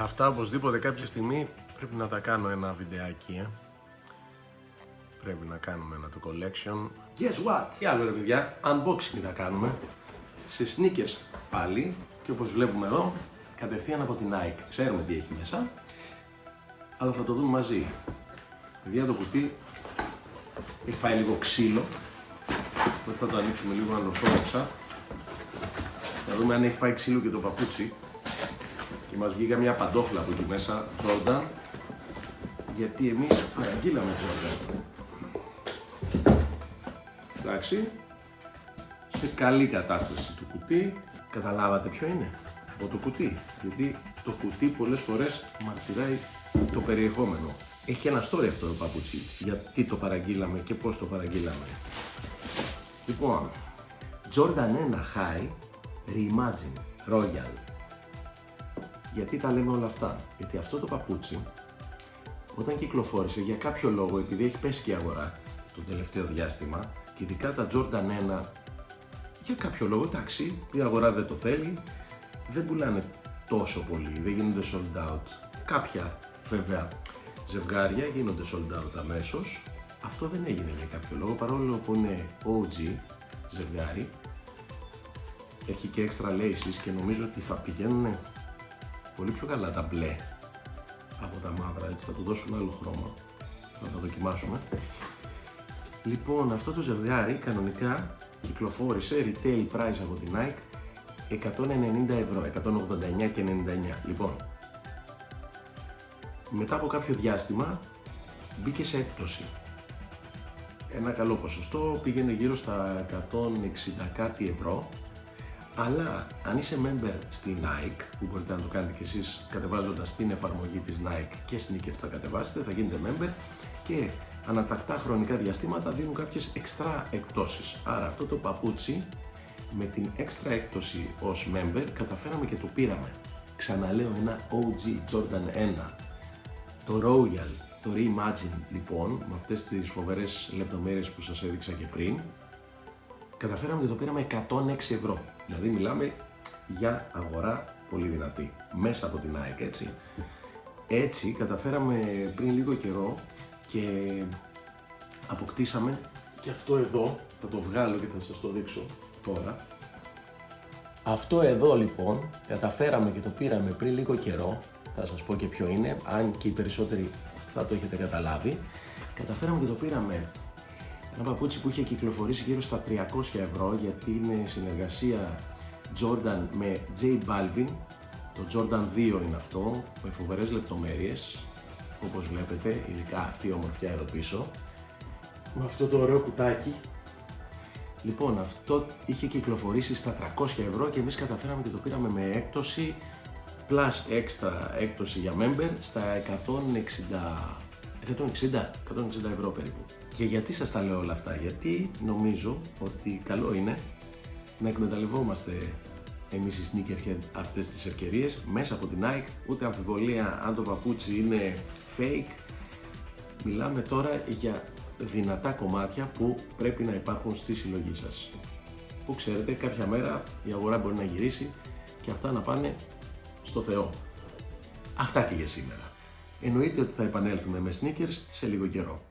Αυτά οπωσδήποτε κάποια στιγμή πρέπει να τα κάνω ένα βιντεάκι. Πρέπει να κάνουμε ένα το collection. Guess what? Τι άλλο ρε παιδιά, unboxing θα κάνουμε. Σε sneakers πάλι. Και όπως βλέπουμε εδώ, κατευθείαν από την Nike. Ξέρουμε τι έχει μέσα. Αλλά θα το δούμε μαζί. Παιδιά, το κουτί έχει φάει λίγο ξύλο. Οπότε θα το ανοίξουμε λίγο ανορθόδοξα. Θα δούμε αν έχει φάει ξύλο και το παπούτσι. Και μας βγήκα μια παντόφλα από εκεί μέσα, Jordan. Γιατί εμείς παραγγείλαμε Jordan. Εντάξει. Σε καλή κατάσταση του κουτί. Καταλάβατε ποιο είναι? Από το κουτί. Γιατί το κουτί πολλές φορές μαρτυράει το περιεχόμενο. Έχει και ένα story αυτό το παπούτσι. Γιατί το παραγγείλαμε και πώς το παραγγείλαμε. Λοιπόν, Jordan 1 High Reimagine Royal. Γιατί τα λέμε όλα αυτά? Γιατί αυτό το παπούτσι όταν κυκλοφόρησε για κάποιο λόγο, επειδή έχει πέσει και η αγορά το τελευταίο διάστημα και ειδικά τα Jordan 1 για κάποιο λόγο, εντάξει, η αγορά δεν το θέλει, δεν πουλάνε τόσο πολύ, δεν γίνονται sold out. Κάποια βέβαια ζευγάρια γίνονται sold out αμέσως. Αυτό δεν έγινε για κάποιο λόγο, παρόλο που είναι OG ζευγάρι. Έχει και extra laces και νομίζω ότι θα πηγαίνουν πολύ πιο καλά τα μπλε από τα μαύρα, έτσι θα του δώσουν άλλο χρώμα. Θα τα δοκιμάσουμε. Λοιπόν, αυτό το ζευγάρι κανονικά κυκλοφόρησε retail price από την Nike 190 ευρώ, 189 και 99. Λοιπόν, μετά από κάποιο διάστημα μπήκε σε έκπτωση. Ένα καλό ποσοστό, πήγαινε γύρω στα 160 κάτι ευρώ. Αλλά αν είσαι member στη Nike, που μπορείτε να το κάνετε και εσείς κατεβάζοντας την εφαρμογή της Nike και sneakers θα κατεβάσετε, θα γίνετε member και ανατακτά χρονικά διαστήματα δίνουν κάποιες εξτρά εκπτώσεις. Άρα αυτό το παπούτσι με την έξτρα έκπτωση ως member καταφέραμε και το πήραμε. Ξαναλέω, ένα OG Jordan 1, το Royal, το Reimagine λοιπόν, με αυτές τις φοβερές λεπτομέρειες που σας έδειξα και πριν, καταφέραμε και το πήραμε 106 ευρώ. Δηλαδή μιλάμε για αγορά πολύ δυνατή, μέσα από την Nike, έτσι. Έτσι καταφέραμε πριν λίγο καιρό και αποκτήσαμε και αυτό εδώ, θα το βγάλω και θα σας το δείξω τώρα. Αυτό εδώ λοιπόν καταφέραμε και το πήραμε πριν λίγο καιρό, θα σας πω και ποιο είναι, αν και οι περισσότεροι θα το έχετε καταλάβει. Καταφέραμε και το πήραμε ένα παπούτσι που είχε κυκλοφορήσει γύρω στα 300 ευρώ γιατί είναι συνεργασία Jordan με J Balvin. Το Jordan 2 είναι αυτό, με φοβερές λεπτομέρειες, όπως βλέπετε, ειδικά αυτή η ομορφιά εδώ πίσω, με αυτό το ωραίο κουτάκι. Λοιπόν, αυτό είχε κυκλοφορήσει στα 300 ευρώ και εμείς καταφέραμε και το πήραμε με έκπτωση, plus extra έκπτωση για member, στα 160 ευρώ περίπου. Και γιατί σας τα λέω όλα αυτά? Γιατί νομίζω ότι καλό είναι να εκμεταλλευόμαστε εμείς οι sneakerhead αυτές τις ευκαιρίες μέσα από την Nike. Ούτε αμφιβολία αν το παπούτσι είναι fake. Μιλάμε τώρα για δυνατά κομμάτια που πρέπει να υπάρχουν στη συλλογή σας. Που ξέρετε, κάποια μέρα η αγορά μπορεί να γυρίσει και αυτά να πάνε στο Θεό. Αυτά και για σήμερα. Εννοείται ότι θα επανέλθουμε με sneakers σε λίγο καιρό.